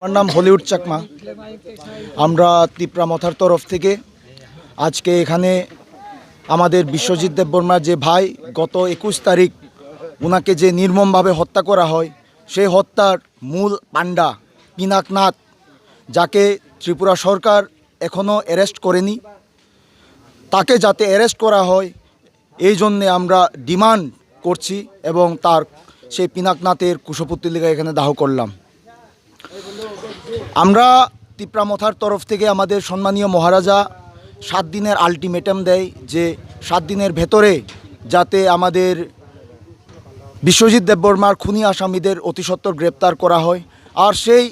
আমার নাম হলিউড চাকমা। আমরা তিপ্রামথার তরফ থেকে আজকে এখানে আমাদের বিশ্বজিৎ দেববর্মার যে ভাই গত 21 তারিখ ওনাকে যে নির্মমভাবে হত্যা করা হয়, সেই হত্যার মূল পাণ্ডা পিনাকনাথ, যাকে ত্রিপুরা সরকার এখনও অ্যারেস্ট করেনি, তাকে যাতে অ্যারেস্ট করা হয় এই জন্যে আমরা ডিমান্ড করছি এবং তার সেই পিনাকনাথের কুশপুত্তলিকা এখানে দাহ করলাম। আমরা তিপ্রামথার তরফ থেকে আমাদের সম্মানীয় মহারাজা 7 দিনের আলটিমেটাম দেয় যে 7 দিনের ভেতরে যাতে আমাদের বিশ্বজিৎ দেববর্মার খুনি আসামিদের অতি সত্বর গ্রেপ্তার করা হয়। আর সেই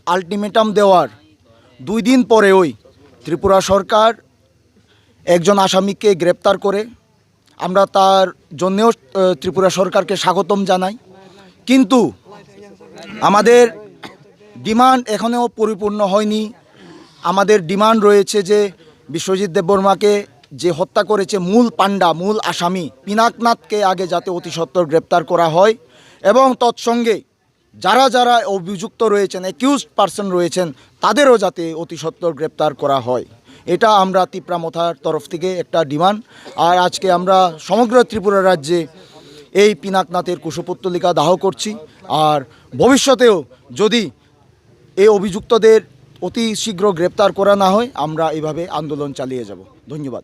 আলটিমেটাম দেওয়ার 2 দিন পরেই ত্রিপুরা সরকার একজন আসামিকে গ্রেপ্তার করে। আমরা তার জন্যেও ত্রিপুরা সরকারকে স্বাগতম জানাই, কিন্তু আমাদের ডিমান্ড এখনও পরিপূর্ণ হয়নি। আমাদের ডিমান্ড রয়েছে যে বিশ্বজিৎ দেববর্মাকে যে হত্যা করেছে মূল পাণ্ডা, মূল আসামি পিনাকনাথকে আগে যাতে অতি সত্বর গ্রেপ্তার করা হয় এবং তৎসঙ্গে যারা যারা অভিযুক্ত রয়েছেন, অ্যাকিউজড পারসন রয়েছেন, তাদেরও যাতে অতি সত্বর গ্রেপ্তার করা হয়। এটা আমরা তিপ্রামথার তরফ থেকে একটা ডিমান্ড। আর আজকে আমরা সমগ্র ত্রিপুরা রাজ্যে এই পিনাকনাথের কুশপুত্তলিকা দাহ করছি। আর ভবিষ্যতেও যদি এই অভিযুক্তদের অতি শীঘ্র গ্রেপ্তার করা না হয়, আমরা এভাবে আন্দোলন চালিয়ে যাব। ধন্যবাদ।